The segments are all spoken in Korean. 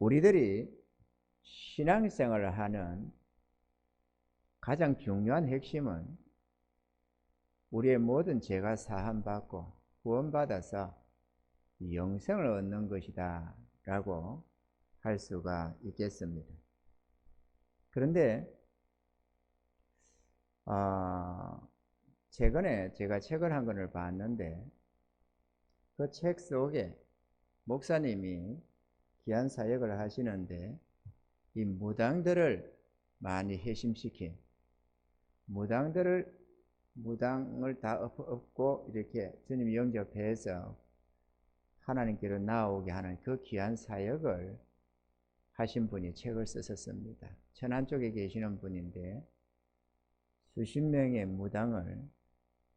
우리들이 신앙생활을 하는 가장 중요한 핵심은 우리의 모든 죄가 사함받고 구원받아서 영생을 얻는 것이다 라고 할 수가 있겠습니다. 그런데 최근에 제가 책을 한 권을 봤는데 그 책 속에 목사님이 귀한 사역을 하시는데 이 무당들을 많이 회심시킨 무당을 다 엎고 이렇게 주님 영접해서 하나님께로 나오게 하는 그 귀한 사역을 하신 분이 책을 썼습니다. 천안 쪽에 계시는 분인데 수십 명의 무당을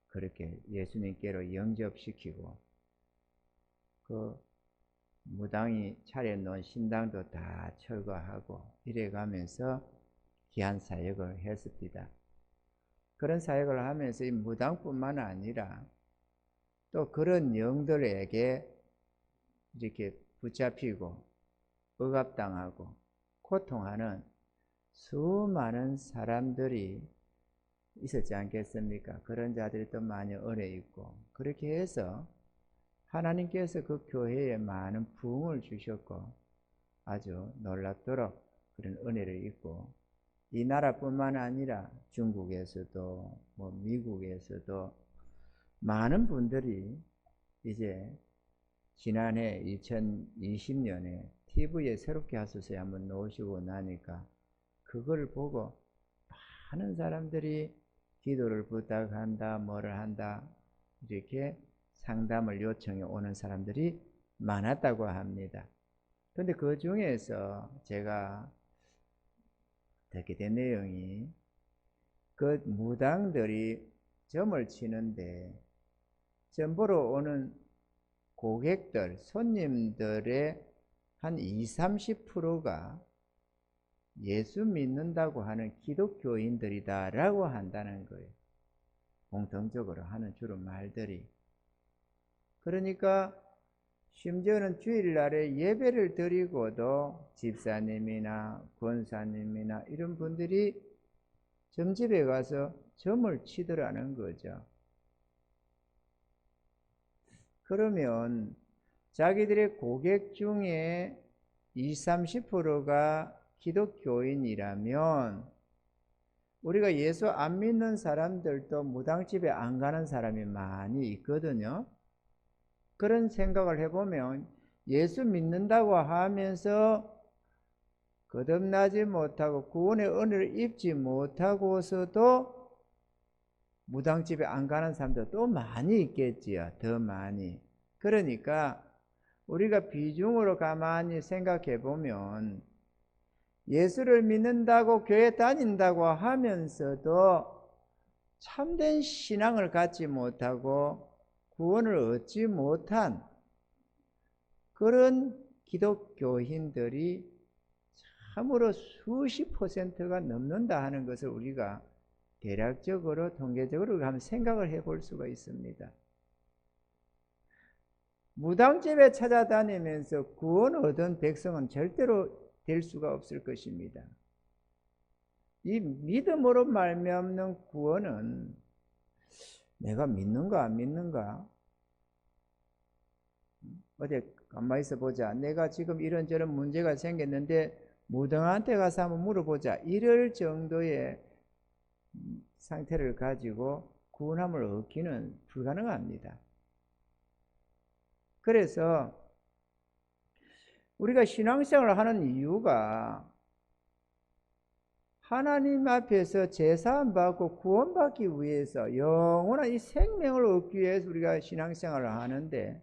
그렇게 예수님께로 영접시키고 그 무당이 차려놓은 신당도 다 철거하고 이래가면서 귀한 사역을 했습니다. 그런 사역을 하면서 이 무당뿐만 아니라 또 그런 영들에게 이렇게 붙잡히고 억압당하고 고통하는 수많은 사람들이 있었지 않겠습니까? 그런 자들이 또 많이 오래 있고 그렇게 해서 하나님께서 그 교회에 많은 부흥을 주셨고 아주 놀랍도록 그런 은혜를 입고 이 나라뿐만 아니라 중국에서도 미국에서도 많은 분들이 이제 지난해 2020년에 TV에 새롭게 하소서에 한번 나오시고 나니까 그걸 보고 많은 사람들이 기도를 부탁한다 뭐를 한다 이렇게 상담을 요청해 오는 사람들이 많았다고 합니다. 그런데 그 중에서 제가 듣게 된 내용이 그 무당들이 점을 치는데 점 보러 오는 고객들, 손님들의 한 20-30%가 예수 믿는다고 하는 기독교인들이다 라고 한다는 거예요. 공통적으로 하는 주로 말들이. 그러니까 심지어는 주일날에 예배를 드리고도 집사님이나 권사님이나 이런 분들이 점집에 가서 점을 치더라는 거죠. 그러면 자기들의 고객 중에 20-30%가 기독교인이라면 우리가 예수 안 믿는 사람들도 무당집에 안 가는 사람이 많이 있거든요. 그런 생각을 해보면 예수 믿는다고 하면서 거듭나지 못하고 구원의 은혜를 입지 못하고서도 무당집에 안 가는 사람도 또 많이 있겠지요. 더 많이. 그러니까 우리가 비중으로 가만히 생각해 보면 예수를 믿는다고 교회 다닌다고 하면서도 참된 신앙을 갖지 못하고 구원을 얻지 못한 그런 기독교인들이 참으로 수십 %가 넘는다 하는 것을 우리가 대략적으로 통계적으로 한번 생각을 해볼 수가 있습니다. 무당집에 찾아다니면서 구원 얻은 백성은 절대로 될 수가 없을 것입니다. 이 믿음으로 말미암는 구원은 내가 믿는가 안 믿는가? 어디 가만히 있어 보자. 내가 지금 이런저런 문제가 생겼는데 무당한테 가서 한번 물어보자. 이럴 정도의 상태를 가지고 구원함을 얻기는 불가능합니다. 그래서 우리가 신앙생활을 하는 이유가 하나님 앞에서 제사함 받고 구원받기 위해서 영원한 이 생명을 얻기 위해서 우리가 신앙생활을 하는데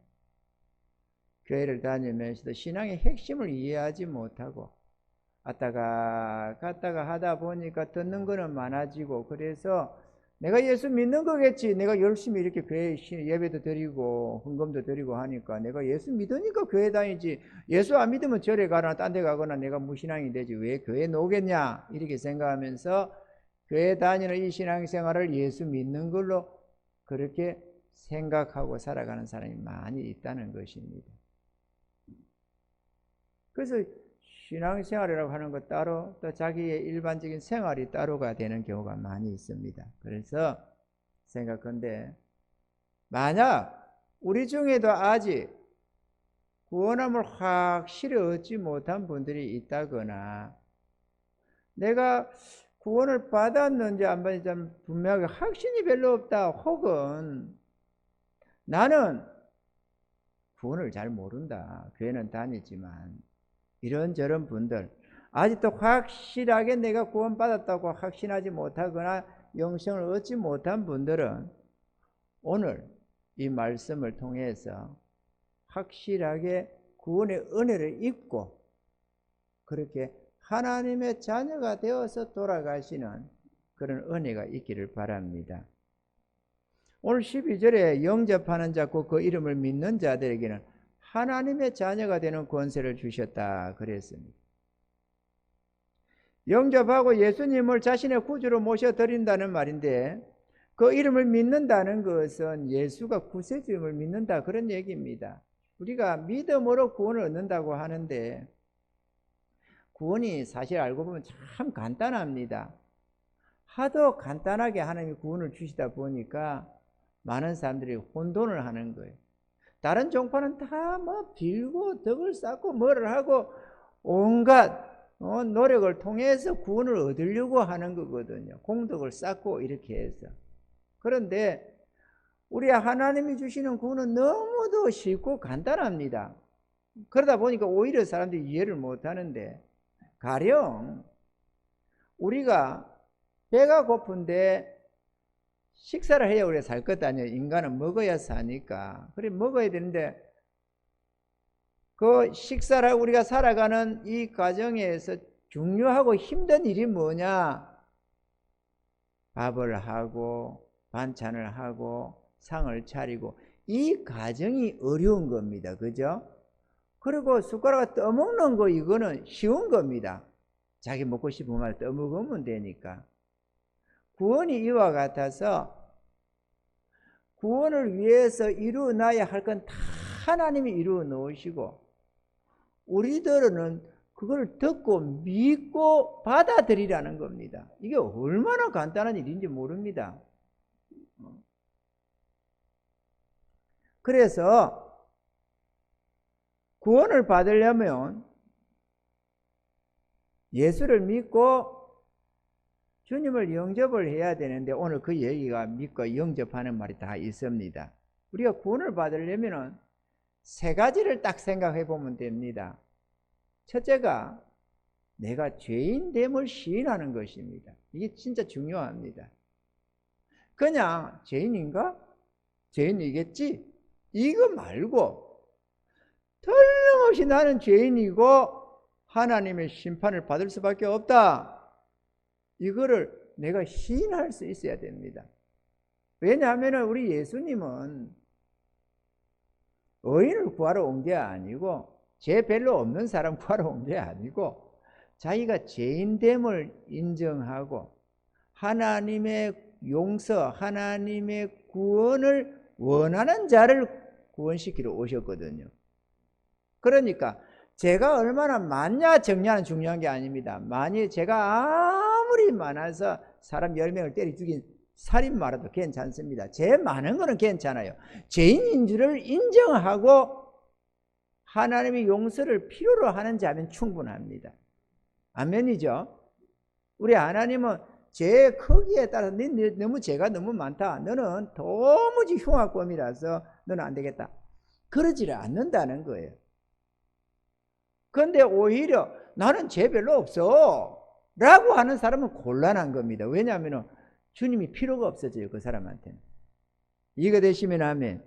교회를 다니면서도 신앙의 핵심을 이해하지 못하고 왔다가 갔다가 하다 보니까 듣는 거는 많아지고 그래서 내가 예수 믿는 거겠지. 내가 열심히 이렇게 교회 예배도 드리고 헌금도 드리고 하니까 내가 예수 믿으니까 교회 다니지. 예수 안 믿으면 절에 가거나 딴 데 가거나 내가 무신앙이 되지. 왜 교회에 나오겠냐 이렇게 생각하면서 교회 다니는 이 신앙생활을 예수 믿는 걸로 그렇게 생각하고 살아가는 사람이 많이 있다는 것입니다. 그래서 신앙생활이라고 하는 것 따로 또 자기의 일반적인 생활이 따로가 되는 경우가 많이 있습니다. 그래서 생각컨대 만약 우리 중에도 아직 구원함을 확실히 얻지 못한 분들이 있다거나 내가 구원을 받았는지 안 받았는지 분명하게 확신이 별로 없다, 혹은 나는 구원을 잘 모른다, 교회는 다니지만, 이런저런 분들, 아직도 확실하게 내가 구원받았다고 확신하지 못하거나 영생을 얻지 못한 분들은 오늘 이 말씀을 통해서 확실하게 구원의 은혜를 입고 그렇게 하나님의 자녀가 되어서 돌아가시는 그런 은혜가 있기를 바랍니다. 오늘 12절에 영접하는 자고 그 이름을 믿는 자들에게는 하나님의 자녀가 되는 권세를 주셨다 그랬습니다. 영접하고 예수님을 자신의 구주로 모셔드린다는 말인데, 그 이름을 믿는다는 것은 예수가 구세주임을 믿는다 그런 얘기입니다. 우리가 믿음으로 구원을 얻는다고 하는데 구원이 사실 알고 보면 참 간단합니다. 하도 간단하게 하나님이 구원을 주시다 보니까 많은 사람들이 혼돈을 하는 거예요. 다른 종파는 다 뭐 빌고 덕을 쌓고 뭐를 하고 온갖 노력을 통해서 구원을 얻으려고 하는 거거든요. 공덕을 쌓고 이렇게 해서. 그런데 우리 하나님이 주시는 구원은 너무도 쉽고 간단합니다. 그러다 보니까 오히려 사람들이 이해를 못하는데, 가령 우리가 배가 고픈데 식사를 해야 우리가 살 것 아니에요. 인간은 먹어야 사니까. 그래 먹어야 되는데 그 식사를 하고 우리가 살아가는 이 과정에서 중요하고 힘든 일이 뭐냐? 밥을 하고 반찬을 하고 상을 차리고, 이 과정이 어려운 겁니다. 그죠? 그리고 숟가락을 떠먹는 거, 이거는 쉬운 겁니다. 자기 먹고 싶은 말 떠먹으면 되니까. 구원이 이와 같아서 구원을 위해서 이루어놔야 할 건 다 하나님이 이루어 놓으시고, 우리들은 그걸 듣고 믿고 받아들이라는 겁니다. 이게 얼마나 간단한 일인지 모릅니다. 그래서 구원을 받으려면 예수를 믿고 주님을 영접을 해야 되는데, 오늘 그 얘기가 믿고 영접하는 말이 다 있습니다. 우리가 구원을 받으려면 세 가지를 딱 생각해 보면 됩니다. 첫째가 내가 죄인됨을 시인하는 것입니다. 이게 진짜 중요합니다. 그냥 죄인인가? 죄인이겠지? 이거 말고 틀림없이 나는 죄인이고 하나님의 심판을 받을 수밖에 없다, 이거를 내가 시인할 수 있어야 됩니다. 왜냐하면 우리 예수님은 의인을 구하러 온 게 아니고, 죄 별로 없는 사람 구하러 온 게 아니고, 자기가 죄인됨을 인정하고 하나님의 용서, 하나님의 구원을 원하는 자를 구원시키러 오셨거든요. 그러니까 죄가 얼마나 많냐 적냐는 중요한 게 아닙니다. 만일 죄가 아무리 많아서 사람 10명을 때려 죽인 살인마라도 괜찮습니다. 죄 많은 거는 괜찮아요. 죄인인 줄을 인정하고 하나님의 용서를 필요로 하는 자면 충분합니다. 아멘이죠? 우리 하나님은 죄의 크기에 따라서 너무 죄가 너무 많다, 너는 도무지 흉악범이라서 너는 안 되겠다, 그러지를 않는다는 거예요. 그런데 오히려 나는 죄 별로 없어 라고 하는 사람은 곤란한 겁니다. 왜냐하면 주님이 필요가 없어져요, 그 사람한테는. 이해가 되시면 아멘.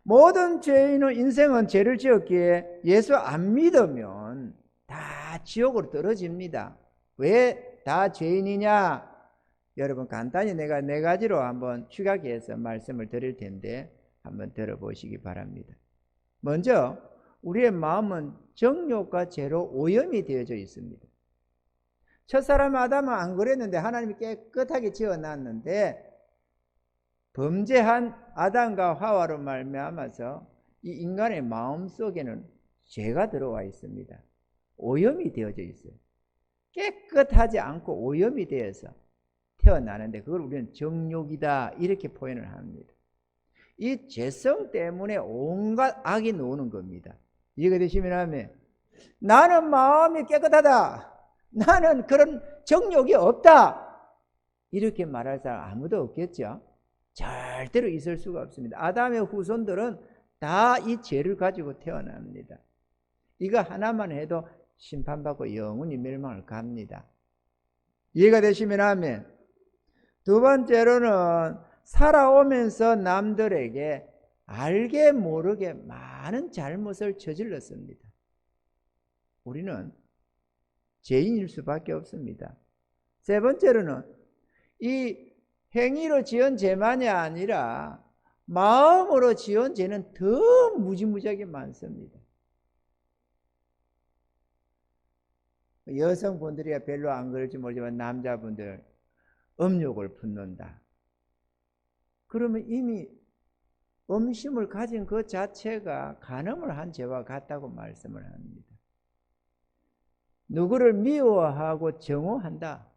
모든 죄인은 인생은 죄를 지었기에 예수 안 믿으면 다 지옥으로 떨어집니다. 왜 다 죄인이냐? 여러분 간단히 내가 4가지로 한번 추격해서 말씀을 드릴 텐데 한번 들어보시기 바랍니다. 먼저 우리의 마음은 정욕과 죄로 오염이 되어져 있습니다. 첫사람 아담은 안 그랬는데 하나님이 깨끗하게 지어놨는데, 범죄한 아담과 하와로 말미암아서 이 인간의 마음속에는 죄가 들어와 있습니다. 오염이 되어져 있어요. 깨끗하지 않고 오염이 되어서 태어나는데 그걸 우리는 정욕이다 이렇게 표현을 합니다. 이 죄성 때문에 온갖 악이 나오는 겁니다. 이해가 되시면 하면 나는 마음이 깨끗하다. 나는 그런 정욕이 없다. 이렇게 말할 사람 아무도 없겠죠. 절대로 있을 수가 없습니다. 아담의 후손들은 다 이 죄를 가지고 태어납니다. 이거 하나만 해도 심판받고 영원히 멸망을 갑니다. 이해가 되시면 하면 두 번째로는 살아오면서 남들에게 알게 모르게 많은 잘못을 저질렀습니다. 우리는 죄인일 수밖에 없습니다. 세 번째로는 이 행위로 지은 죄만이 아니라 마음으로 지은 죄는 더 무지무지하게 많습니다. 여성분들이 별로 안 그럴지 모르지만 남자분들 음욕을 품는다. 그러면 이미 음심을 가진 그 자체가 간음을 한 죄와 같다고 말씀을 합니다. 누구를 미워하고 정오한다.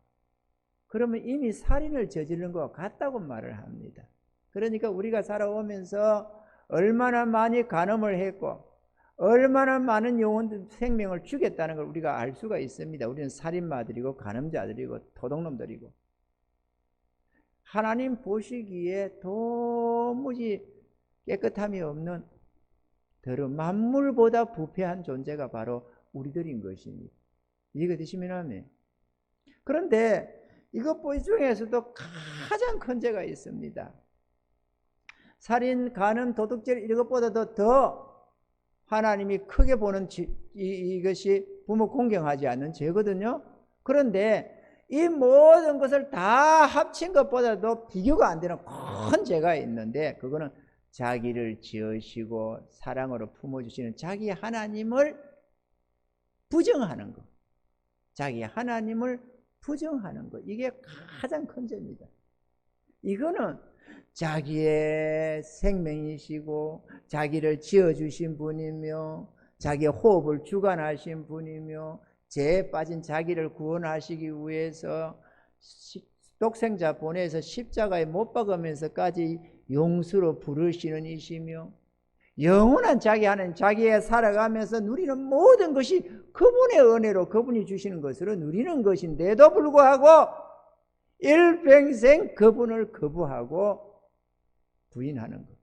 그러면 이미 살인을 저지른 것과 같다고 말을 합니다. 그러니까 우리가 살아오면서 얼마나 많이 간음을 했고 얼마나 많은 영혼 생명을 죽였다는 걸 우리가 알 수가 있습니다. 우리는 살인마들이고 간음자들이고 도둑놈들이고 하나님 보시기에 도무지 깨끗함이 없는 더러운 만물보다 부패한 존재가 바로 우리들인 것입니다. 이해가 되시면 하면 그런데 이것 중에서도 가장 큰 죄가 있습니다. 살인, 간음, 도둑질 이것보다도 더 하나님이 크게 보는 이것이 부모 공경하지 않는 죄거든요. 그런데 이 모든 것을 다 합친 것보다도 비교가 안 되는 큰 죄가 있는데 그거는 자기를 지으시고 사랑으로 품어주시는 자기 하나님을 부정하는 것. 자기 하나님을 부정하는 것. 이게 가장 큰 죄입니다. 이거는 자기의 생명이시고 자기를 지어주신 분이며 자기의 호흡을 주관하신 분이며 죄에 빠진 자기를 구원하시기 위해서 독생자 보내서 십자가에 못 박으면서까지 용수로 부르시는 이시며 영원한 자기 하나님 자기에 살아가면서 누리는 모든 것이 그분의 은혜로 그분이 주시는 것으로 누리는 것인데도 불구하고 일평생 그분을 거부하고 부인하는 것.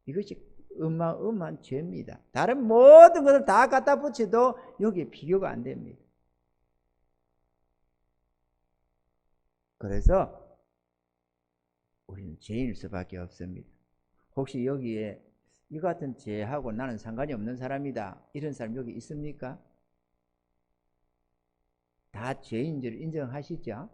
이것이 어마어마한 죄입니다. 다른 모든 것을 다 갖다 붙여도 여기에 비교가 안 됩니다. 그래서 우리는 죄인일 수밖에 없습니다. 혹시 여기에 이 같은 죄하고 나는 상관이 없는 사람이다 이런 사람 여기 있습니까? 다 죄인 줄 인정하시죠?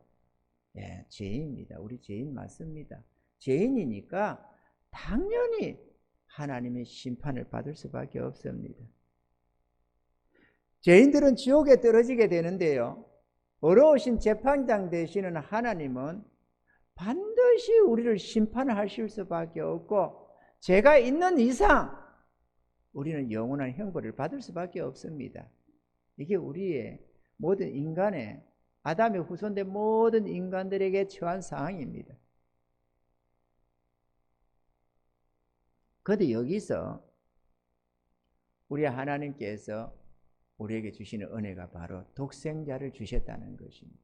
예, 죄인입니다. 우리 죄인 맞습니다. 죄인이니까 당연히 하나님의 심판을 받을 수밖에 없습니다. 죄인들은 지옥에 떨어지게 되는데요, 어려우신 재판장 되시는 하나님은 반드시 우리를 심판하실 수밖에 없고 죄가 있는 이상 우리는 영원한 형벌을 받을 수밖에 없습니다. 이게 우리의 모든 인간의 아담의 후손된 모든 인간들에게 처한 상황입니다. 그런데 여기서 우리 하나님께서 우리에게 주시는 은혜가 바로 독생자를 주셨다는 것입니다.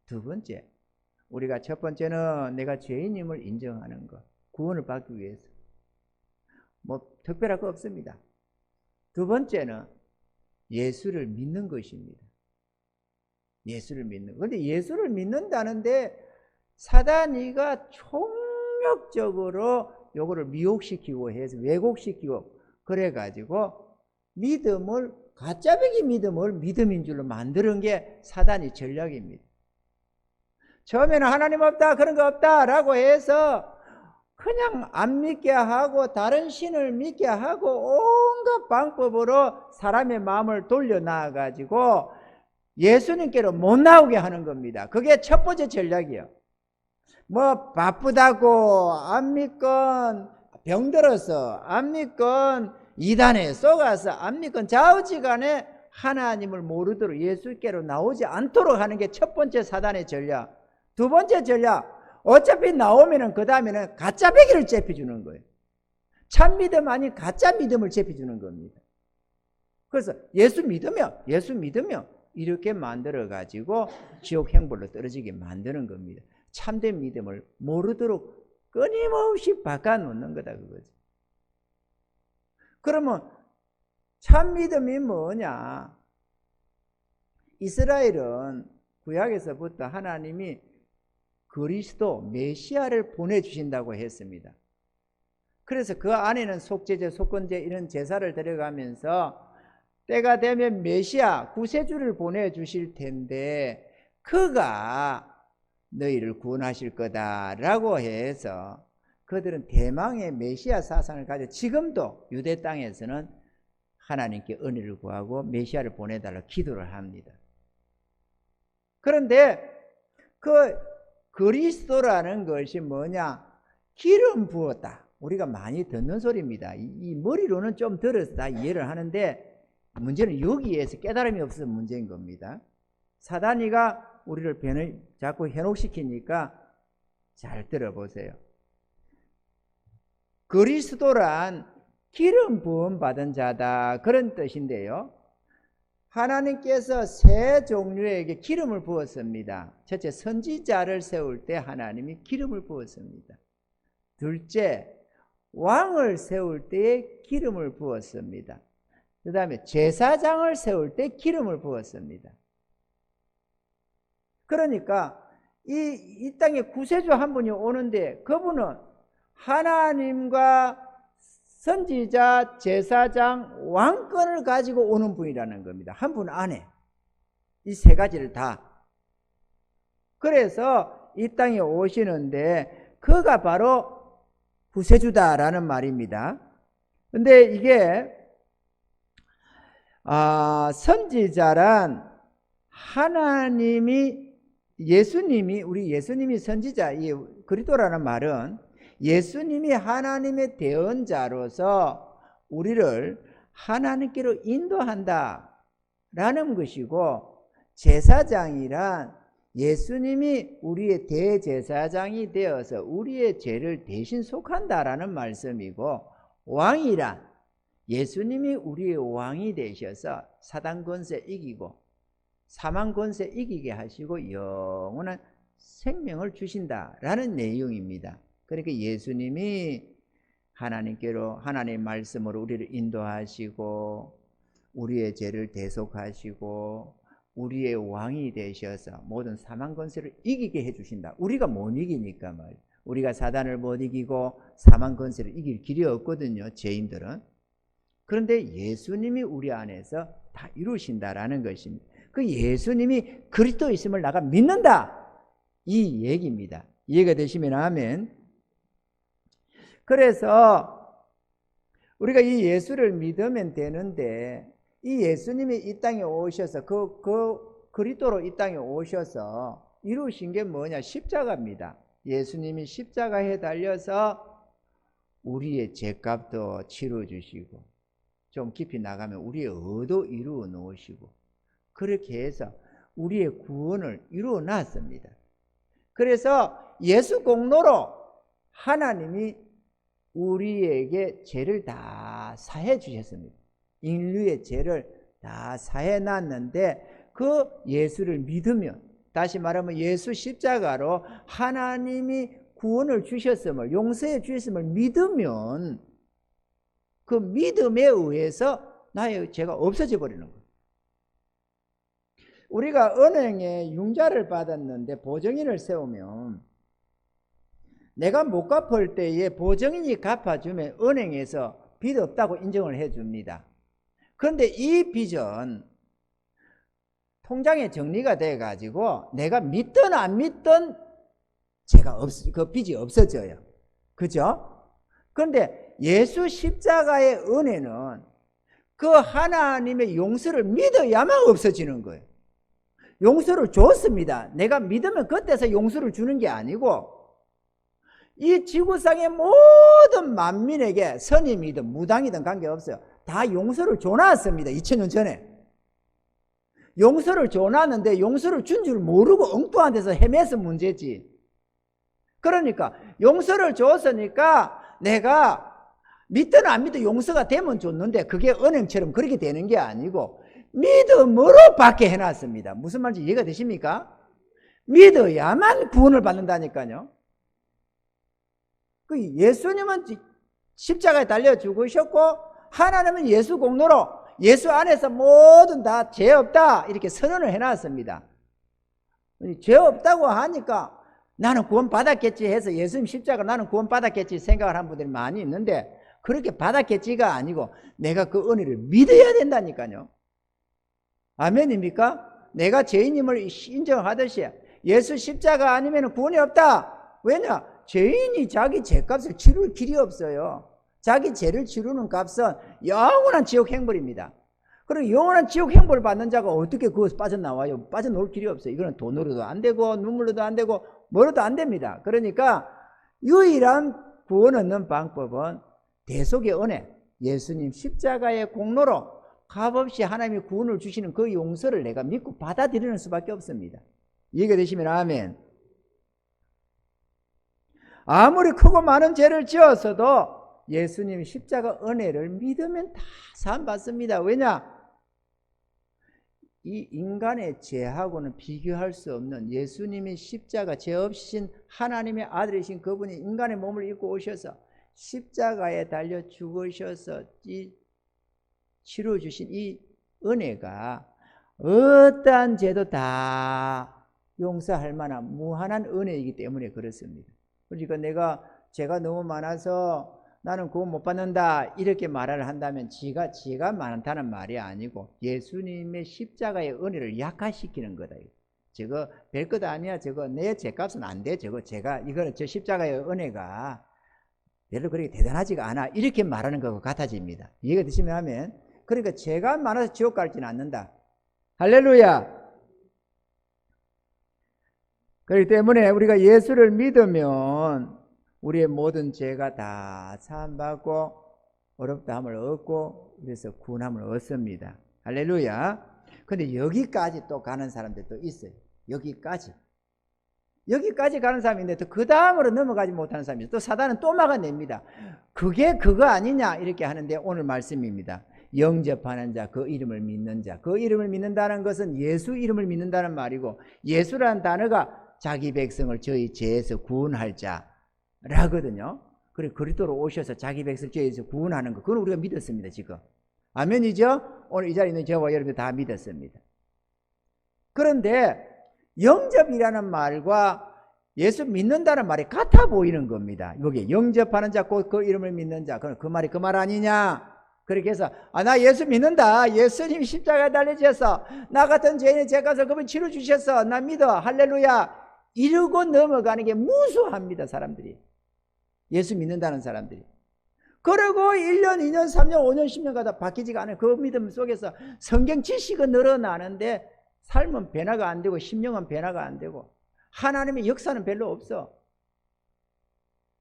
두 번째, 우리가 첫 번째는 내가 죄인임을 인정하는 것, 구원을 받기 위해서 특별할 거 없습니다. 두 번째는 예수를 믿는 것입니다. 예수를 믿는 것. 그런데 예수를 믿는다는데 사단이가 총력적으로 요거를 미혹시키고 해서 왜곡시키고 그래가지고 믿음을 가짜배기 믿음을 믿음인 줄로 만드는 게 사단의 전략입니다. 처음에는 하나님 없다 그런 거 없다 라고 해서 그냥 안 믿게 하고 다른 신을 믿게 하고 온갖 방법으로 사람의 마음을 돌려놔 가지고 예수님께로 못 나오게 하는 겁니다. 그게 첫 번째 전략이에요. 바쁘다고 안 믿건 병들어서 안 믿건 이단에 쏘가서 안 믿건 좌우지간에 하나님을 모르도록 예수께로 나오지 않도록 하는 게 첫 번째 사단의 전략. 두 번째 전략, 어차피 나오면은 그 다음에는 가짜 배기를 제피주는 거예요. 참 믿음 아닌 가짜 믿음을 제피주는 겁니다. 그래서 예수 믿으며 이렇게 만들어 가지고 지옥 행벌로 떨어지게 만드는 겁니다. 참된 믿음을 모르도록 끊임없이 바꿔놓는 거다 그거죠. 그러면 참 믿음이 뭐냐? 이스라엘은 구약에서부터 하나님이 그리스도 메시아를 보내주신다고 했습니다. 그래서 그 안에는 속죄제, 속건제 이런 제사를 드려가면서 때가 되면 메시아, 구세주를 보내주실 텐데 그가 너희를 구원하실 거다라고 해서 그들은 대망의 메시아 사상을 가지고 지금도 유대 땅에서는 하나님께 은혜를 구하고 메시아를 보내달라고 기도를 합니다. 그런데 그 그리스도라는 것이 뭐냐? 기름 부었다. 우리가 많이 듣는 소리입니다. 이 머리로는 좀 들어서 다 이해를 하는데 문제는 여기에서 깨달음이 없어서 문제인 겁니다. 사단이가 우리를 자꾸 현혹시키니까 잘 들어보세요. 그리스도란 기름 부음 받은 자다 그런 뜻인데요. 하나님께서 세 종류에게 기름을 부었습니다. 첫째, 선지자를 세울 때 하나님이 기름을 부었습니다. 둘째, 왕을 세울 때에 기름을 부었습니다. 그 다음에 제사장을 세울 때 기름을 부었습니다. 그러니까 이 땅에 구세주 한 분이 오는데 그분은 하나님과 선지자, 제사장, 왕권을 가지고 오는 분이라는 겁니다. 한 분 안에 이 세 가지를 다. 그래서 이 땅에 오시는데 그가 바로 구세주다라는 말입니다. 근데 이게 선지자란 하나님이 우리 예수님이 선지자, 이 그리스도라는 말은 예수님이 하나님의 대언자로서 우리를 하나님께로 인도한다라는 것이고, 제사장이란 예수님이 우리의 대제사장이 되어서 우리의 죄를 대신 속한다라는 말씀이고, 왕이란 예수님이 우리의 왕이 되셔서 사단 권세 이기고 사망 권세 이기게 하시고 영원한 생명을 주신다라는 내용입니다. 그러니까 예수님이 하나님께로, 하나님의 말씀으로 우리를 인도하시고 우리의 죄를 대속하시고 우리의 왕이 되셔서 모든 사망 권세를 이기게 해주신다. 우리가 못 이기니까 말이에요. 우리가 사단을 못 이기고 사망 권세를 이길 길이 없거든요, 죄인들은. 그런데 예수님이 우리 안에서 다 이루신다라는 것입니다. 그 예수님이 그리스도 있음을 나가 믿는다, 이 얘기입니다. 이해가 되시면 아멘. 그래서 우리가 이 예수를 믿으면 되는데, 이 예수님이 이 땅에 오셔서 그 그리스도로 이 땅에 오셔서 이루신 게 뭐냐? 십자가입니다. 예수님이 십자가에 달려서 우리의 죄값도 치러주시고, 좀 깊이 나가면 우리의 의도 이루어 놓으시고, 그렇게 해서 우리의 구원을 이루어 놨습니다. 그래서 예수 공로로 하나님이 우리에게 죄를 다 사해 주셨습니다. 인류의 죄를 다 사해 놨는데, 그 예수를 믿으면, 다시 말하면 예수 십자가로 하나님이 구원을 주셨음을, 용서해 주셨음을 믿으면 그 믿음에 의해서 나의 죄가 없어져 버리는 거예요. 우리가 은행에 융자를 받았는데 보증인을 세우면 내가 못 갚을 때에 보증인이 갚아주면 은행에서 빚 없다고 인정을 해줍니다. 그런데 이 빚은 통장에 정리가 돼가지고 내가 믿든 안 믿든 그 빚이 없어져요. 그죠? 그런데 예수 십자가의 은혜는 그 하나님의 용서를 믿어야만 없어지는 거예요. 용서를 줬습니다. 내가 믿으면 그때서 용서를 주는 게 아니고, 이 지구상의 모든 만민에게 선임이든 무당이든 관계없어요. 다 용서를 줘놨습니다. 2000년 전에. 용서를 줘놨는데 용서를 준 줄 모르고 엉뚱한 데서 헤매서 문제지. 그러니까 용서를 줬으니까 내가 믿든 안 믿든 용서가 되면 줬는데 그게 은행처럼 그렇게 되는 게 아니고 믿음으로 받게 해놨습니다. 무슨 말인지 이해가 되십니까? 믿어야만 구원을 받는다니까요. 그 예수님은 십자가에 달려 죽으셨고 하나님은 예수 공로로 예수 안에서 모든 다 죄 없다 이렇게 선언을 해놨습니다. 죄 없다고 하니까 나는 구원 받았겠지 해서 예수님 십자가 나는 구원 받았겠지 생각을 하는 분들이 많이 있는데 그렇게 받았겠지가 아니고 내가 그 은혜를 믿어야 된다니까요. 아멘입니까? 내가 죄인임을 인정하듯이 예수 십자가 아니면 구원이 없다. 왜냐? 죄인이 자기 죄값을 치룰 길이 없어요. 자기 죄를 치르는 값은 영원한 지옥 행벌입니다. 그리고 영원한 지옥 행벌을 받는 자가 어떻게 그것을 빠져나와요? 빠져나올 길이 없어요. 이거는 돈으로도 안 되고 눈물로도 안 되고 뭐로도 안 됩니다. 그러니까 유일한 구원 얻는 방법은 대속의 은혜, 예수님 십자가의 공로로 값없이 하나님이 구원을 주시는 그 용서를 내가 믿고 받아들이는 수밖에 없습니다. 이해가 되시면 아멘. 아무리 크고 많은 죄를 지었어도 예수님 십자가 은혜를 믿으면 다 사함받습니다. 왜냐? 이 인간의 죄하고는 비교할 수 없는 예수님이 십자가 죄 없이신 하나님의 아들이신 그분이 인간의 몸을 입고 오셔서 십자가에 달려 죽으셔서 치러주신 이 은혜가 어떠한 죄도 다 용서할 만한 무한한 은혜이기 때문에 그렇습니다. 그러니까 내가 죄가 너무 많아서 나는 구원 못 받는다 이렇게 말을 한다면 지가 많다는 말이 아니고 예수님의 십자가의 은혜를 약화시키는 거다. 저거 별것 아니야. 저거 내 죄값은 안 돼. 이거는 저 십자가의 은혜가 별로 그렇게 대단하지가 않아. 이렇게 말하는 것과 같아집니다. 이해가 되시면 하면 그러니까 죄가 많아서 지옥 갈지는 않는다. 할렐루야. 그렇기 때문에 우리가 예수를 믿으면 우리의 모든 죄가 다 사함받고 어렵다함을 얻고 그래서 구원함을 얻습니다. 할렐루야. 근데 여기까지 또 가는 사람들도 있어요. 여기까지 가는 사람이 있는데 또 그 다음으로 넘어가지 못하는 사람이 있어요. 또 사단은 또 막아냅니다. 그게 그거 아니냐 이렇게 하는데 오늘 말씀입니다. 영접하는 자, 그 이름을 믿는 자. 그 이름을 믿는다는 것은 예수 이름을 믿는다는 말이고 예수라는 단어가 자기 백성을 저희 죄에서 구원할 자라거든요. 그리고 그리스도로 오셔서 자기 백성을 죄에서 구원하는 것, 그건 우리가 믿었습니다. 지금 아멘이죠? 오늘 이 자리에 있는 저와 여러분들 다 믿었습니다. 그런데 영접이라는 말과 예수 믿는다는 말이 같아 보이는 겁니다. 여기 영접하는 자, 곧 그 이름을 믿는 자, 그 말이 그 말 아니냐? 그렇게 해서 나 예수 믿는다. 예수님 십자가에 달려주셔서 나 같은 죄인의 죄값을 그분 치러주셔서 나 믿어. 할렐루야. 이러고 넘어가는 게 무수합니다. 사람들이. 예수 믿는다는 사람들이. 그리고 1년, 2년, 3년, 5년, 10년 가다 바뀌지가 않아요. 그 믿음 속에서 성경 지식은 늘어나는데 삶은 변화가 안 되고 심령은 변화가 안 되고 하나님의 역사는 별로 없어.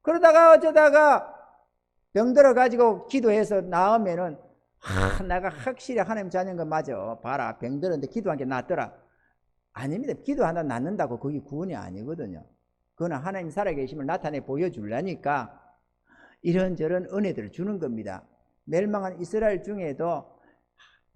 그러다가 어쩌다가 병들어 가지고 기도해서 나으면은 내가 확실히 하나님 자녀인 거 맞아. 봐라, 병들었는데 기도한 게 낫더라. 아닙니다. 기도하다 낫는다고 그게 구원이 아니거든요. 그거는 하나님 살아계심을 나타내 보여주려니까 이런저런 은혜들을 주는 겁니다. 멸망한 이스라엘 중에도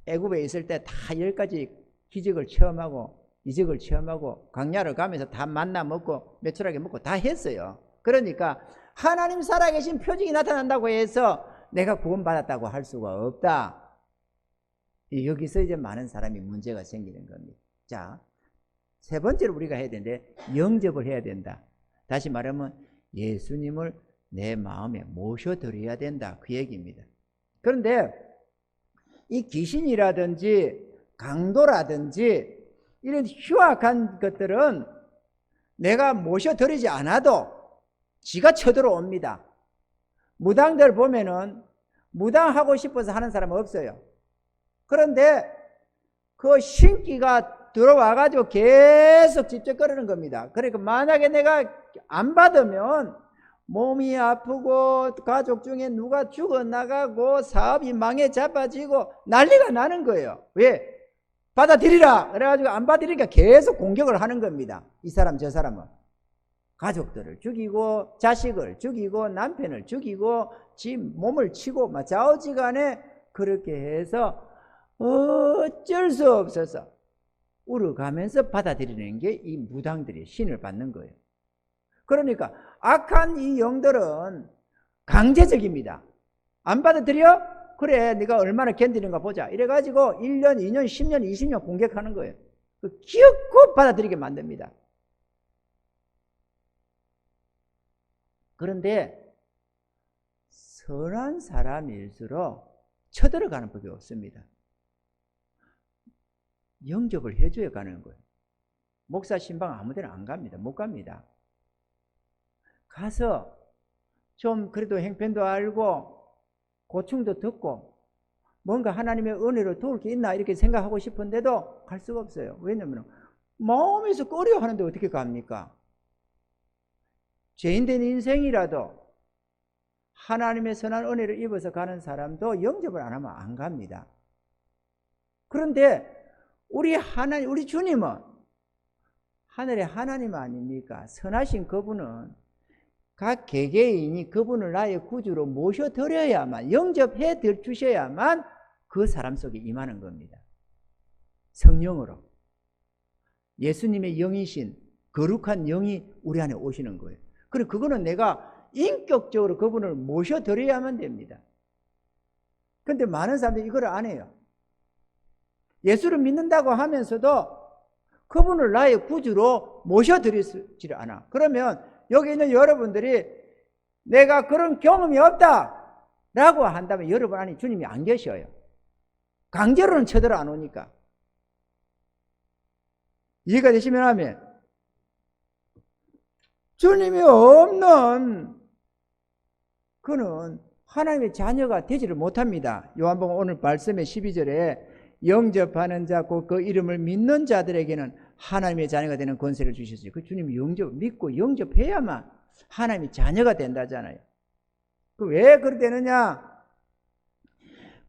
애굽에 있을 때 다 10가지 기적을 체험하고 이적을 체험하고 광야를 가면서 다 만나 먹고 매출하게 먹고 다 했어요. 그러니까 하나님 살아계신 표징이 나타난다고 해서 내가 구원받았다고 할 수가 없다. 여기서 이제 많은 사람이 문제가 생기는 겁니다. 자, 세 번째로 우리가 해야 되는데 영접을 해야 된다. 다시 말하면 예수님을 내 마음에 모셔드려야 된다. 그 얘기입니다. 그런데 이 귀신이라든지 강도라든지 이런 흉악한 것들은 내가 모셔드리지 않아도 지가 쳐들어옵니다. 무당들 보면은 무당하고 싶어서 하는 사람은 없어요. 그런데 그 신기가 들어와가지고 계속 집적거리는 겁니다. 그러니까 만약에 내가 안 받으면 몸이 아프고 가족 중에 누가 죽어나가고 사업이 망해 자빠지고 난리가 나는 거예요. 왜? 받아들이라. 그래가지고 안 받아들이니까 계속 공격을 하는 겁니다. 이 사람 저 사람은. 가족들을 죽이고 자식을 죽이고 남편을 죽이고 지 몸을 치고 막 좌우지간에 그렇게 해서 어쩔 수 없어서 울어가면서 받아들이는 게 이 무당들이 신을 받는 거예요. 그러니까 악한 이 영들은 강제적입니다. 안 받아들여? 그래, 네가 얼마나 견디는가 보자. 이래가지고 1년, 2년, 10년, 20년 공격하는 거예요. 기어코 받아들이게 만듭니다. 그런데 선한 사람일수록 쳐들어가는 법이 없습니다. 영접을 해줘야 가는 거예요. 목사 신방 아무 데나 안 갑니다. 못 갑니다. 가서 좀 그래도 행편도 알고 고충도 듣고 뭔가 하나님의 은혜로 도울 게 있나 이렇게 생각하고 싶은데도 갈 수가 없어요. 왜냐하면 마음에서 꺼려 하는데 어떻게 갑니까? 죄인된 인생이라도 하나님의 선한 은혜를 입어서 가는 사람도 영접을 안 하면 안 갑니다. 그런데 우리 주님은 하늘의 하나님 아닙니까? 선하신 그분은 각 개개인이 그분을 나의 구주로 모셔드려야만, 영접해 주셔야만 그 사람 속에 임하는 겁니다. 성령으로. 예수님의 영이신 거룩한 영이 우리 안에 오시는 거예요. 그리고 그거는 내가 인격적으로 그분을 모셔드려야만 됩니다. 그런데 많은 사람들이 이걸 안 해요. 예수를 믿는다고 하면서도 그분을 나의 구주로 모셔드리지를 않아. 그러면 여기 있는 여러분들이 내가 그런 경험이 없다 라고 한다면 여러분 안에 주님이 안 계셔요. 강제로는 쳐들어 안 오니까. 이해가 되시면 하면 주님이 없는 그는 하나님의 자녀가 되지를 못합니다. 요한복음 오늘 말씀의 12절에 영접하는 자 곧 그 이름을 믿는 자들에게는 하나님의 자녀가 되는 권세를 주셨어요. 그 주님이 믿고 영접해야만 하나님의 자녀가 된다잖아요. 왜 그렇게 되느냐?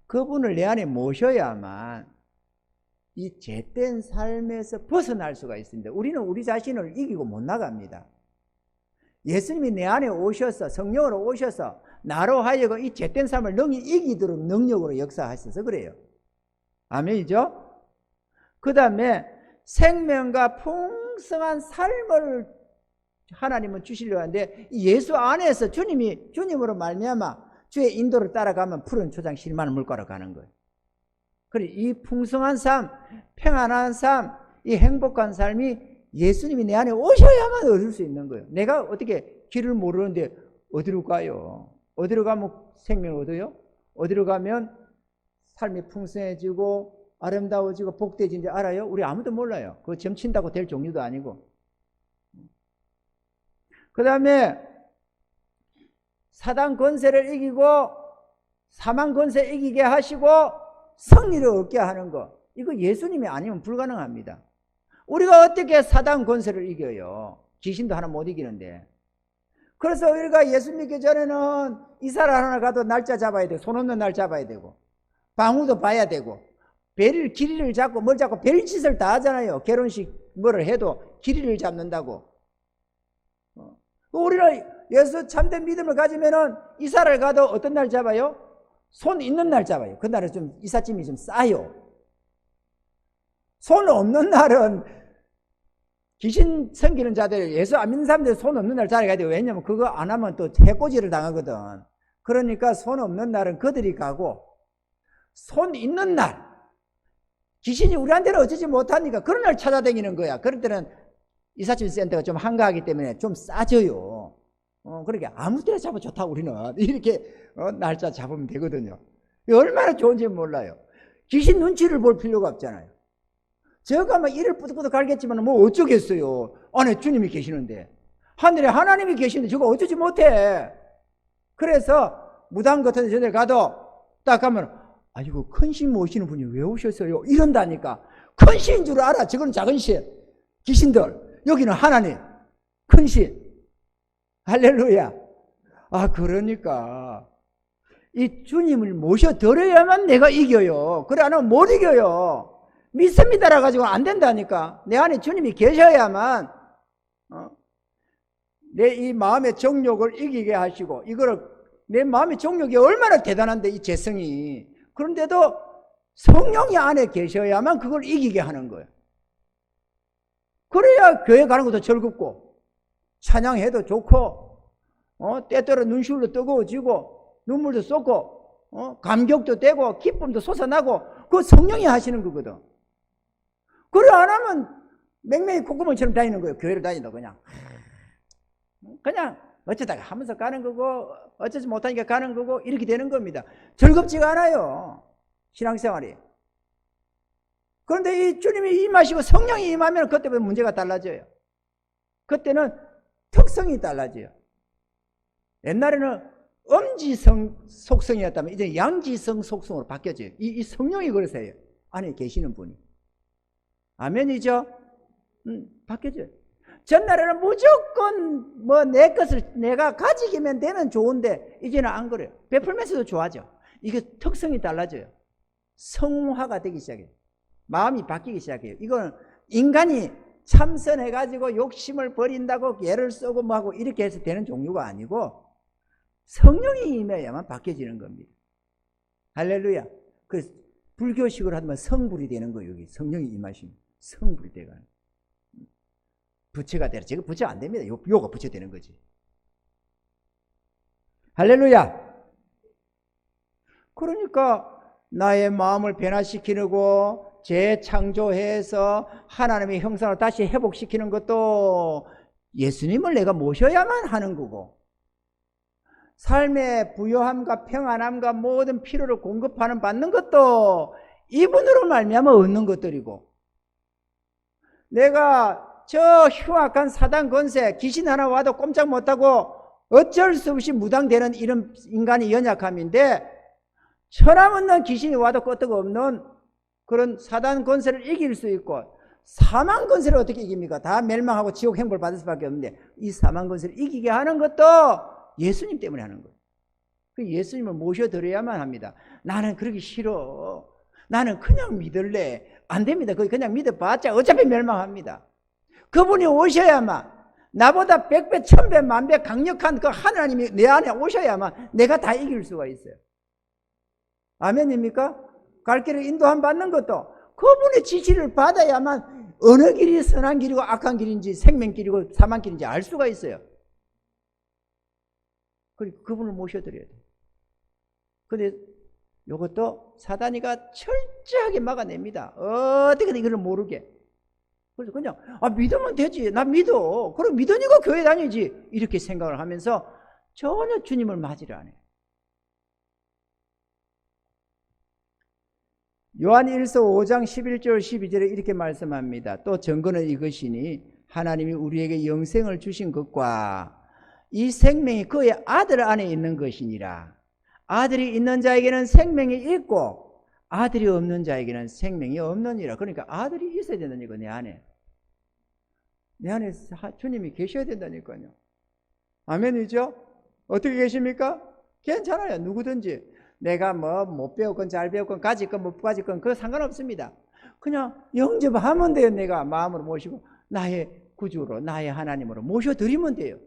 그분을 내 안에 모셔야만 이 죄된 삶에서 벗어날 수가 있습니다. 우리는 우리 자신을 이기고 못 나갑니다. 예수님이 내 안에 오셔서 성령으로 오셔서 나로 하여금 이 죄된 삶을 능히 이기도록 능력으로 역사하셔서 그래요. 아멘이죠? 그 다음에 생명과 풍성한 삶을 하나님은 주시려고 하는데 예수 안에서 주님으로 말미암아 주의 인도를 따라가면 푸른 초장 실만한 물가로 가는 거예요. 그리고 이 풍성한 삶, 평안한 삶, 이 행복한 삶이 예수님이 내 안에 오셔야만 얻을 수 있는 거예요. 내가 어떻게 길을 모르는데 어디로 가요? 어디로 가면 생명을 얻어요? 어디로 가면 삶이 풍성해지고 아름다워지고 복되어진지 알아요? 우리 아무도 몰라요. 그거 점친다고 될 종류도 아니고. 그 다음에 사단 권세를 이기고 사망 권세 이기게 하시고 승리를 얻게 하는 거, 이거 예수님이 아니면 불가능합니다. 우리가 어떻게 사단 권세를 이겨요? 귀신도 하나 못 이기는데. 그래서 우리가 예수 믿기 전에는 이사를 하나 가도 날짜 잡아야 되고 손 없는 날 잡아야 되고 방우도 봐야 되고 길이를 잡고 뭘 잡고 별짓을 다 하잖아요. 결혼식 뭐를 해도 길이를 잡는다고. 우리는 예수 참된 믿음을 가지면은 이사를 가도 어떤 날 잡아요? 손 있는 날 잡아요. 그날은 좀 이삿짐이 좀 싸요. 손 없는 날은 귀신 섬기는 자들, 예수 안 믿는 사람들 손 없는 날 자리에 가야 돼요. 왜냐면 그거 안 하면 또 해코지를 당하거든. 그러니까 손 없는 날은 그들이 가고 손 있는 날, 귀신이 우리한테는 어쩌지 못하니까 그런 날 찾아다니는 거야. 그럴 때는 이삿짐 센터가 좀 한가하기 때문에 좀 싸져요. 그러니까 아무 때나 잡아 좋다 우리는. 이렇게 날짜 잡으면 되거든요. 얼마나 좋은지 몰라요. 귀신 눈치를 볼 필요가 없잖아요. 제가 막 이를 뿌듯뿌듯 갈겠지만 뭐 어쩌겠어요. 안에 주님이 계시는데. 하늘에 하나님이 계시는데 저거 어쩌지 못해. 그래서 무당 같은 데 가도 딱 가면 아이고 큰 신 모시는 분이 왜 오셨어요? 이런다니까. 큰 신인 줄 알아. 저거는 작은 신. 귀신들. 여기는 하나님. 큰 신. 할렐루야. 아, 그러니까 이 주님을 모셔드려야만 내가 이겨요. 그래 안 하면 못 이겨요. 믿습니다라 가지고 안 된다니까. 내 안에 주님이 계셔야만 내 이 마음의 정욕을 이기게 하시고, 이거를 내 마음의 정욕이 얼마나 대단한데, 이 재성이. 그런데도 성령이 안에 계셔야만 그걸 이기게 하는 거예요. 그래야 교회 가는 것도 즐겁고 찬양해도 좋고 때때로 눈시울도 뜨거워지고 눈물도 쏟고 감격도 되고 기쁨도 솟아나고, 그거 성령이 하시는 거거든. 그래 안 하면 맹맹이 콧구멍처럼 다니는 거예요. 교회를 다니다 그냥 어쩌다가 하면서 가는 거고 어쩌지 못하니까 가는 거고 이렇게 되는 겁니다. 즐겁지가 않아요, 신앙생활이. 그런데 이 주님이 임하시고 성령이 임하면 그때부터 문제가 달라져요. 그때는 특성이 달라져요. 옛날에는 엄지성 속성이었다면 이제 양지성 속성으로 바뀌어져요. 이 성령이 그러세요. 안에 계시는 분이. 아멘이죠? 바뀌어져요. 전날에는 무조건 뭐 내 것을 내가 가지기면 되면 좋은데 이제는 안 그래요. 베풀면서도 좋아져. 이게 특성이 달라져요. 성화가 되기 시작해요. 마음이 바뀌기 시작해요. 이거는 인간이 참선해가지고 욕심을 버린다고 애를 쓰고 뭐하고 이렇게 해서 되는 종류가 아니고 성령이 임해야만 바뀌어지는 겁니다. 할렐루야. 그래서 불교식으로 하면 성불이 되는 거예요. 여기 성령이 임하시면 성불이 돼가는. 부처가 되라. 제가 부처 안 됩니다. 요가 부처 되는 거지. 할렐루야. 그러니까 나의 마음을 변화시키고 재창조해서 하나님의 형상을 다시 회복시키는 것도 예수님을 내가 모셔야만 하는 거고, 삶의 부요함과 평안함과 모든 필요를 공급하는 받는 것도 이분으로 말미암아 얻는 것들이고, 내가 저 흉악한 사단 권세 귀신 하나 와도 꼼짝 못하고 어쩔 수 없이 무당되는 이런 인간의 연약함인데, 천함없는 귀신이 와도 끄떡없는 그런 사단 권세를 이길 수 있고, 사망 권세를 어떻게 이깁니까? 다 멸망하고 지옥 행벌 받을 수밖에 없는데 이 사망 권세를 이기게 하는 것도 예수님 때문에 하는 거예요. 그 예수님을 모셔드려야만 합니다. 나는 그러기 싫어, 나는 그냥 믿을래, 안 됩니다. 그냥 믿어봤자 어차피 멸망합니다. 그분이 오셔야만, 나보다 100배, 1000배, 만배 강력한 그 하나님이 내 안에 오셔야만 내가 다 이길 수가 있어요. 아멘입니까? 갈 길을 인도함 받는 것도 그분의 지시를 받아야만 어느 길이 선한 길이고 악한 길인지 생명길이고 사망길인지 알 수가 있어요. 그리고 그분을 모셔드려야 돼요. 근데 이것도 사단이가 철저하게 막아냅니다. 어떻게든 이걸 모르게. 그래서 그냥 믿으면 되지, 나 믿어, 그럼 믿으니까 교회 다니지, 이렇게 생각을 하면서 전혀 주님을 맞이를 안 해요. 요한 1서 5장 11절 12절에 이렇게 말씀합니다. 또 증거는 이것이니 하나님이 우리에게 영생을 주신 것과 이 생명이 그의 아들 안에 있는 것이니라. 아들이 있는 자에게는 생명이 있고 아들이 없는 자에게는 생명이 없느니라. 그러니까 아들이 있어야 된다니까. 내 안에 주님이 계셔야 된다니까요. 아멘이죠? 어떻게 계십니까? 괜찮아요. 누구든지 내가 뭐 못 배웠건 잘 배웠건 가지건 못 가지건 그거 상관없습니다. 그냥 영접하면 돼요. 내가 마음으로 모시고 나의 구주로 나의 하나님으로 모셔드리면 돼요.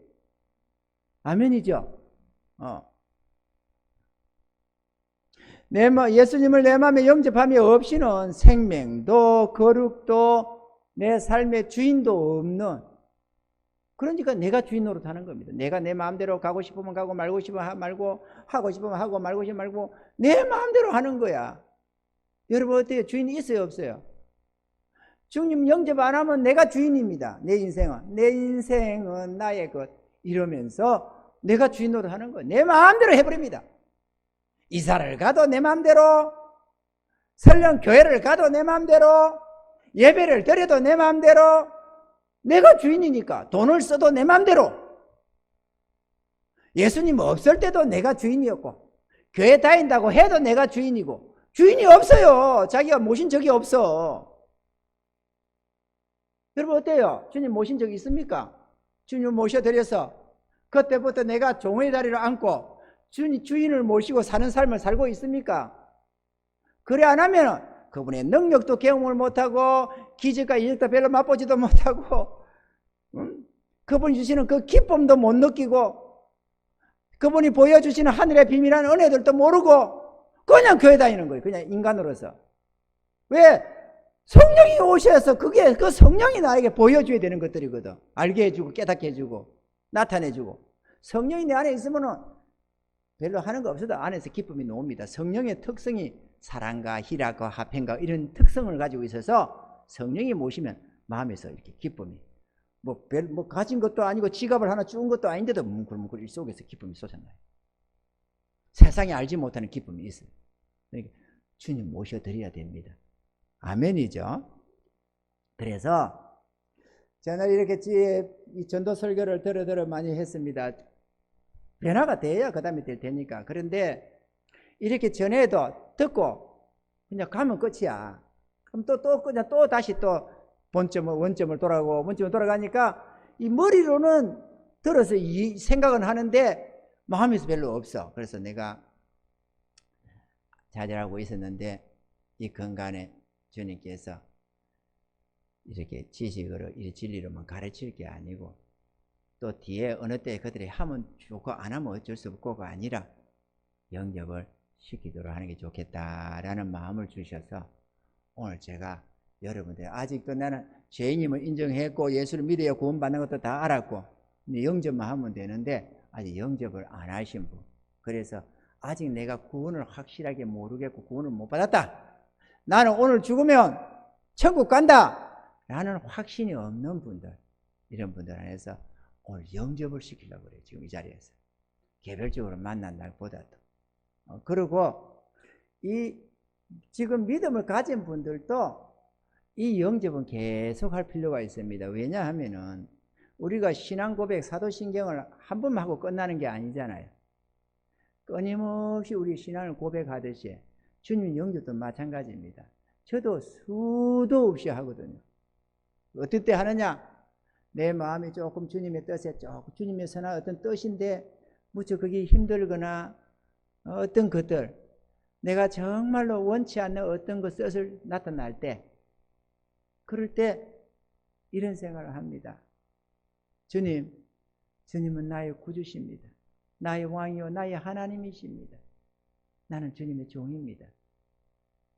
아멘이죠? 예수님을 내 마음에 영접함이 없이는 생명도 거룩도 내 삶의 주인도 없는, 그러니까 내가 주인 노릇하는 겁니다. 내가 내 마음대로 가고 싶으면 가고 말고 싶으면 말고 하고 싶으면 하고 말고 싶으면 말고 내 마음대로 하는 거야. 여러분 어때요? 주인이 있어요 없어요? 주님 영접 안 하면 내가 주인입니다. 내 인생은 나의 것 이러면서 내가 주인 노릇하는 거예요. 내 마음대로 해버립니다. 이사를 가도 내 마음대로, 설령 교회를 가도 내 마음대로, 예배를 드려도 내 마음대로, 내가 주인이니까 돈을 써도 내 마음대로, 예수님 없을 때도 내가 주인이었고 교회 다닌다고 해도 내가 주인이고, 주인이 없어요. 자기가 모신 적이 없어. 여러분 어때요? 주님 모신 적 있습니까? 주님 모셔드려서 그때부터 내가 종의 다리를 안고 주인을 모시고 사는 삶을 살고 있습니까? 그래 안 하면 그분의 능력도 경험을 못하고 기적과 이적도 별로 맛보지도 못하고 그분이 주시는 그 기쁨도 못 느끼고 그분이 보여주시는 하늘의 비밀한 은혜들도 모르고 그냥 교회 다니는 거예요. 그냥 인간으로서. 왜? 성령이 오셔서 그게 그 성령이 나에게 보여줘야 되는 것들이거든. 알게 해주고 깨닫게 해주고 나타내주고. 성령이 내 안에 있으면은 별로 하는 거 없어도 안에서 기쁨이 나옵니다. 성령의 특성이 사랑과 희락과 화평과 이런 특성을 가지고 있어서 성령이 모시면 마음에서 이렇게 기쁨이 뭐 가진 것도 아니고 지갑을 하나 준 것도 아닌데도 뭉클뭉클 이 속에서 기쁨이 솟아나요. 세상이 알지 못하는 기쁨이 있어요. 그러니까 주님 모셔드려야 됩니다. 아멘이죠. 그래서 저는 이렇게 이 전도 설교를 들어 많이 했습니다. 변화가 돼야 그 다음에 될 테니까. 그런데 이렇게 전해도 듣고 그냥 가면 끝이야. 그럼 그냥 또 다시 또 원점을 돌아가고 원점을 돌아가니까 이 머리로는 들어서 이 생각은 하는데 마음에서 별로 없어. 그래서 내가 좌절하고 있었는데 이 근간에 주님께서 이렇게 지식으로 이 진리로만 가르칠 게 아니고 또 뒤에 어느 때 그들이 하면 좋고 안 하면 어쩔 수 없고가 아니라 영접을 시키도록 하는 게 좋겠다라는 마음을 주셔서 오늘 제가 여러분들 아직도 나는 죄인임을 인정했고 예수를 믿어야 구원받는 것도 다 알았고 영접만 하면 되는데 아직 영접을 안 하신 분, 그래서 아직 내가 구원을 확실하게 모르겠고 구원을 못 받았다, 나는 오늘 죽으면 천국 간다 라는 확신이 없는 분들, 이런 분들 안에서 오늘 영접을 시키려고 그래요. 지금 이 자리에서 개별적으로 만난 날보다도. 그리고 이 지금 믿음을 가진 분들도 이 영접은 계속 할 필요가 있습니다. 왜냐하면은 우리가 신앙 고백 사도신경을 한 번만 하고 끝나는 게 아니잖아요. 끊임없이 우리 신앙을 고백하듯이 주님 영접도 마찬가지입니다. 저도 수도 없이 하거든요. 어떨 때 하느냐? 내 마음이 조금 주님의 뜻에 조금 주님의 선한 어떤 뜻인데 무척 그게 힘들거나 어떤 것들, 내가 정말로 원치 않는 어떤 것 뜻을 나타날 때, 그럴 때 이런 생각을 합니다. 주님은 나의 구주십니다. 나의 왕이요 나의 하나님이십니다. 나는 주님의 종입니다.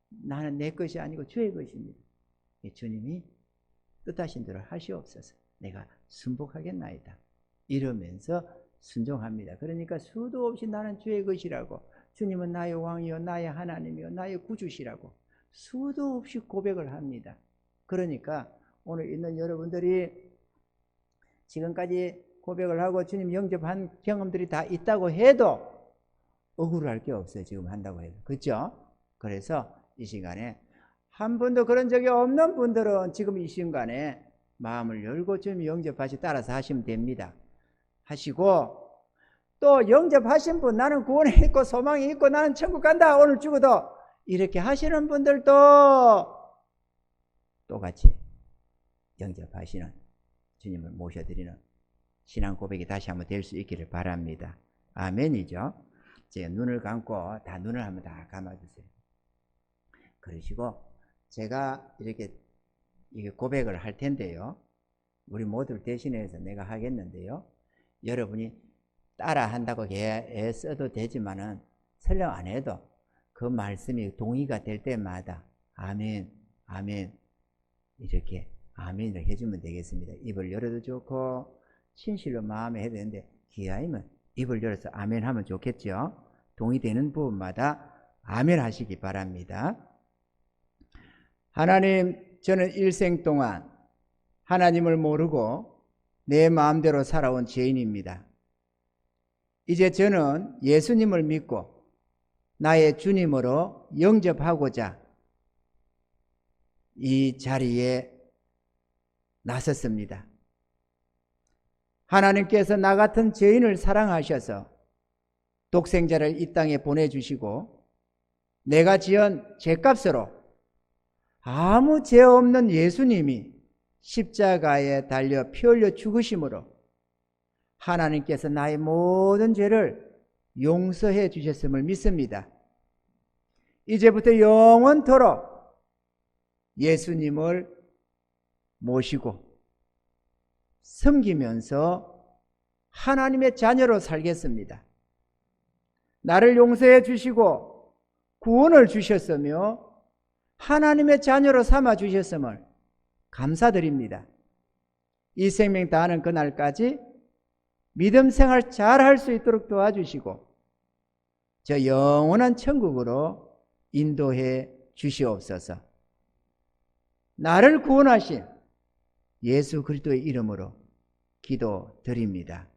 나는 내 것이 아니고 주의 것입니다. 주님이 뜻하신 대로 하시옵소서. 내가 순복하겠나이다. 이러면서 순종합니다. 그러니까 수도 없이 나는 주의 것이라고, 주님은 나의 왕이요 나의 하나님이요 나의 구주시라고 수도 없이 고백을 합니다. 그러니까 오늘 있는 여러분들이 지금까지 고백을 하고 주님 영접한 경험들이 다 있다고 해도 억울할 게 없어요. 지금 한다고 해도. 그렇죠? 그래서 이 시간에 한 번도 그런 적이 없는 분들은 지금 이 순간에 마음을 열고 주님 영접하시 따라서 하시면 됩니다. 하시고 또 영접하신 분, 나는 구원이 있고 소망이 있고 나는 천국 간다 오늘 죽어도, 이렇게 하시는 분들도 똑같이 영접하시는 주님을 모셔드리는 신앙 고백이 다시 한번 될 수 있기를 바랍니다. 아멘이죠. 제 눈을 감고 다 눈을 한번 다 감아주세요. 그러시고 제가 이렇게 고백을 할 텐데요. 우리 모두를 대신해서 내가 하겠는데요. 여러분이 따라 한다고 애써도 되지만은 설령 안 해도 그 말씀이 동의가 될 때마다 아멘, 아멘 이렇게 아멘을 해주면 되겠습니다. 입을 열어도 좋고 진실로 마음에 해도 되는데 기아이면 입을 열어서 아멘 하면 좋겠죠. 동의되는 부분마다 아멘 하시기 바랍니다. 하나님, 저는 일생 동안 하나님을 모르고 내 마음대로 살아온 죄인입니다. 이제 저는 예수님을 믿고 나의 주님으로 영접하고자 이 자리에 나섰습니다. 하나님께서 나 같은 죄인을 사랑하셔서 독생자를 이 땅에 보내주시고 내가 지은 죄값으로 아무 죄 없는 예수님이 십자가에 달려 피 흘려 죽으심으로 하나님께서 나의 모든 죄를 용서해 주셨음을 믿습니다. 이제부터 영원토록 예수님을 모시고 섬기면서 하나님의 자녀로 살겠습니다. 나를 용서해 주시고 구원을 주셨으며 하나님의 자녀로 삼아 주셨음을 감사드립니다. 이 생명 다하는 그날까지 믿음 생활 잘 할 수 있도록 도와주시고 저 영원한 천국으로 인도해 주시옵소서. 나를 구원하신 예수 그리스도의 이름으로 기도드립니다.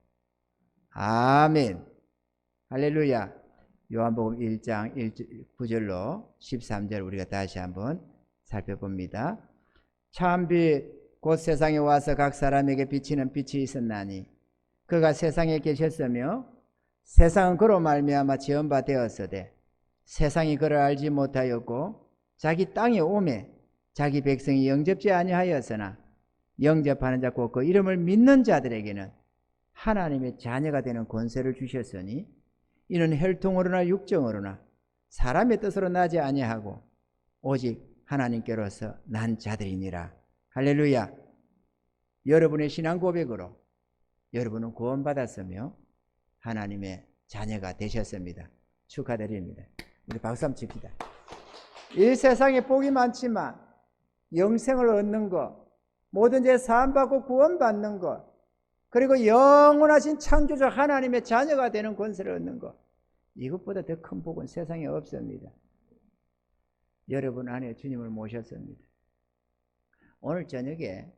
아멘. 할렐루야. 요한복음 1장 9절로 13절 우리가 다시 한번 살펴봅니다. 참빛 곧 세상에 와서 각 사람에게 비치는 빛이 있었나니 그가 세상에 계셨으며 세상은 그로 말미암아 지은 바 되었으되 세상이 그를 알지 못하였고 자기 땅에 오매 자기 백성이 영접지 아니하였으나 영접하는 자 곧 그 이름을 믿는 자들에게는 하나님의 자녀가 되는 권세를 주셨으니 이는 혈통으로나 육정으로나 사람의 뜻으로 나지 아니하고 오직 하나님께로서 난 자들이니라. 할렐루야. 여러분의 신앙 고백으로 여러분은 구원받았으며 하나님의 자녀가 되셨습니다. 축하드립니다. 우리 박수 한번 칩시다. 이 세상에 복이 많지만 영생을 얻는 것, 모든 죄 사함받고 구원받는 것, 그리고 영원하신 창조주 하나님의 자녀가 되는 권세를 얻는 것, 이것보다 더 큰 복은 세상에 없습니다. 여러분 안에 주님을 모셨습니다. 오늘 저녁에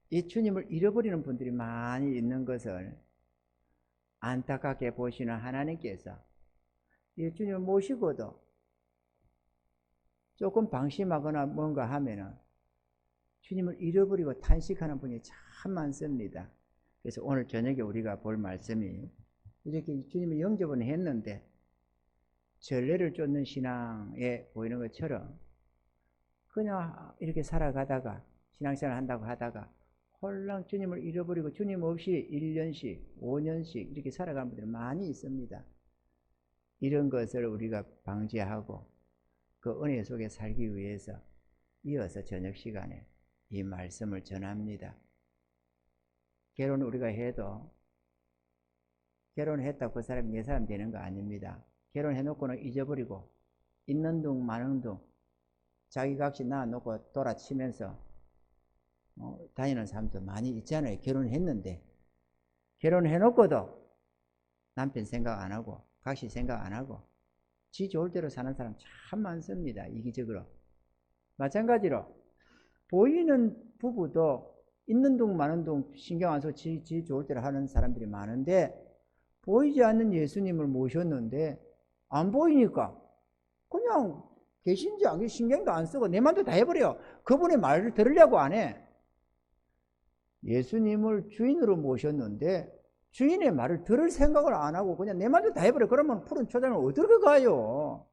이 주님을 잃어버리는 분들이 많이 있는 것을 안타깝게 보시는 하나님께서 이 주님을 모시고도 조금 방심하거나 뭔가 하면은 주님을 잃어버리고 탄식하는 분이 참 많습니다. 그래서 오늘 저녁에 우리가 볼 말씀이 이렇게 주님을 영접은 했는데 전례를 쫓는 신앙에 보이는 것처럼 그냥 이렇게 살아가다가 신앙생활 한다고 하다가 홀랑 주님을 잃어버리고 주님 없이 1년씩 5년씩 이렇게 살아가는 분들이 많이 있습니다. 이런 것을 우리가 방지하고 그 은혜 속에 살기 위해서 이어서 저녁 시간에 이 말씀을 전합니다. 결혼을 우리가 해도 결혼했다고 그 사람이 내 사람 되는 거 아닙니다. 결혼해놓고는 잊어버리고 있는 둥 마는 둥 자기 값이 낳아놓고 돌아치면서 다니는 사람도 많이 있잖아요. 결혼했는데 결혼해놓고도 남편 생각 안 하고 각시 생각 안 하고 지 좋을 대로 사는 사람 참 많습니다. 이기적으로. 마찬가지로 보이는 부부도 있는 둥 마는 둥 신경 안 써서 지 좋을 대로 하는 사람들이 많은데 보이지 않는 예수님을 모셨는데 안 보이니까 그냥 계신지 안 계신지 신경도 안 쓰고 내 맘대로 다 해버려. 그분의 말을 들으려고 안 해. 예수님을 주인으로 모셨는데 주인의 말을 들을 생각을 안 하고 그냥 내 맘대로 다 해버려. 그러면 푸른 초장을 어디로 가요?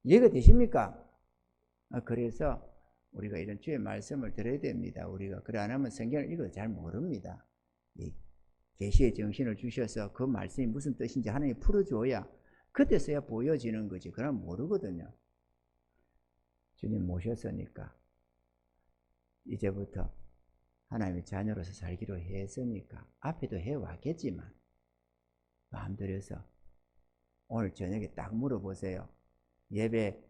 이해가 되십니까? 그래서 우리가 이런 주의 말씀을 들어야 됩니다. 우리가 그래 안 하면 성경을 읽어도 잘 모릅니다. 이 계시의 정신을 주셔서 그 말씀이 무슨 뜻인지 하나님이 풀어줘야 그때서야 보여지는 거지. 그럼 모르거든요. 주님 모셨으니까 이제부터 하나님의 자녀로서 살기로 했으니까 앞에도 해왔겠지만 마음 들여서 오늘 저녁에 딱 물어보세요. 예배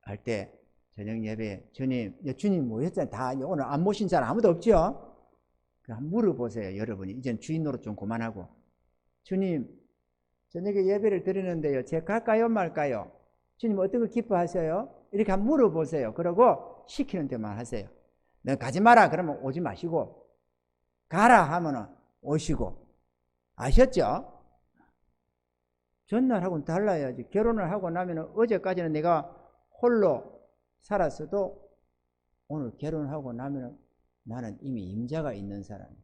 할 때 저녁 예배 주님 모셨잖아요. 다 오늘 안 모신 사람 아무도 없죠? 그럼 물어보세요. 여러분이 이젠 주인 노릇 좀 그만하고 주님 저녁에 예배를 드리는데요. 제가 갈까요 말까요? 주님 어떤 거 기뻐하세요? 이렇게 한번 물어보세요. 그러고 시키는 데만 하세요. 너 가지 마라 그러면 오지 마시고 가라 하면은 오시고. 아셨죠? 전날하고는 달라야지. 결혼을 하고 나면 어제까지는 내가 홀로 살았어도 오늘 결혼하고 나면 나는 이미 임자가 있는 사람이에요.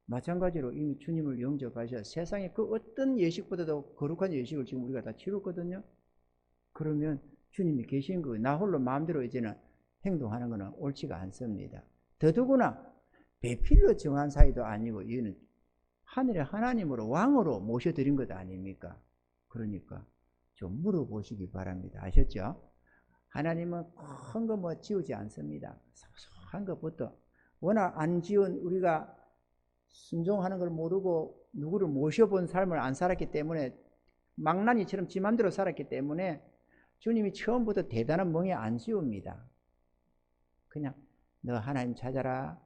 마찬가지로 이미 주님을 영접하셔 세상에 그 어떤 예식보다도 거룩한 예식을 지금 우리가 다 치렀거든요. 그러면 주님이 계신 거예요. 나 홀로 마음대로 이제는 행동하는 것은 옳지가 않습니다. 더더구나 배필로 정한 사이도 아니고 이는 하늘의 하나님으로 왕으로 모셔드린 것 아닙니까? 그러니까 좀 물어보시기 바랍니다. 아셨죠? 하나님은 큰 거 뭐 지우지 않습니다. 소소한 것부터. 워낙 안 지운 우리가 순종하는 걸 모르고 누구를 모셔본 삶을 안 살았기 때문에 망나니처럼 지 맘대로 살았기 때문에 주님이 처음부터 대단한 멍에 안 지웁니다. 그냥 너 하나님 찾아라.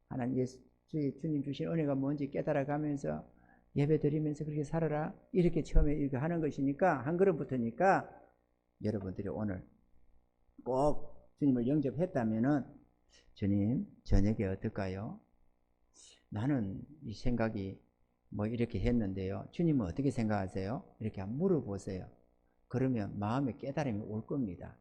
하나님 예수 주님 주신 은혜가 뭔지 깨달아가면서 예배 드리면서 그렇게 살아라. 이렇게 처음에 이렇게 하는 것이니까 한 걸음부터니까 여러분들이 오늘 꼭 주님을 영접했다면은 주님 저녁에 어떨까요? 나는 이 생각이 뭐 이렇게 했는데요. 주님은 어떻게 생각하세요? 이렇게 한번 물어보세요. 그러면 마음의 깨달음이 올 겁니다.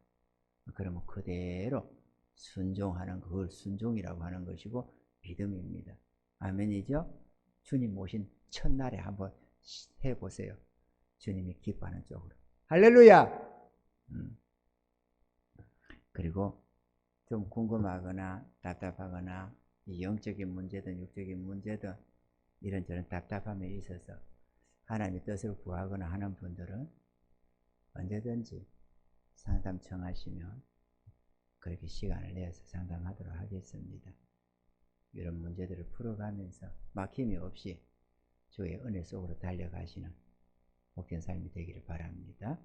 그러면 그대로 순종하는 그걸 순종이라고 하는 것이고 믿음입니다. 아멘이죠? 주님 오신 첫날에 한번 해보세요. 주님이 기뻐하는 쪽으로. 할렐루야! 그리고 좀 궁금하거나 답답하거나 영적인 문제든 육적인 문제든 이런저런 답답함에 있어서 하나님의 뜻을 구하거나 하는 분들은 언제든지 상담 청하시면 그렇게 시간을 내서 상담하도록 하겠습니다. 이런 문제들을 풀어가면서 막힘이 없이 주의 은혜 속으로 달려가시는 복된 삶이 되기를 바랍니다.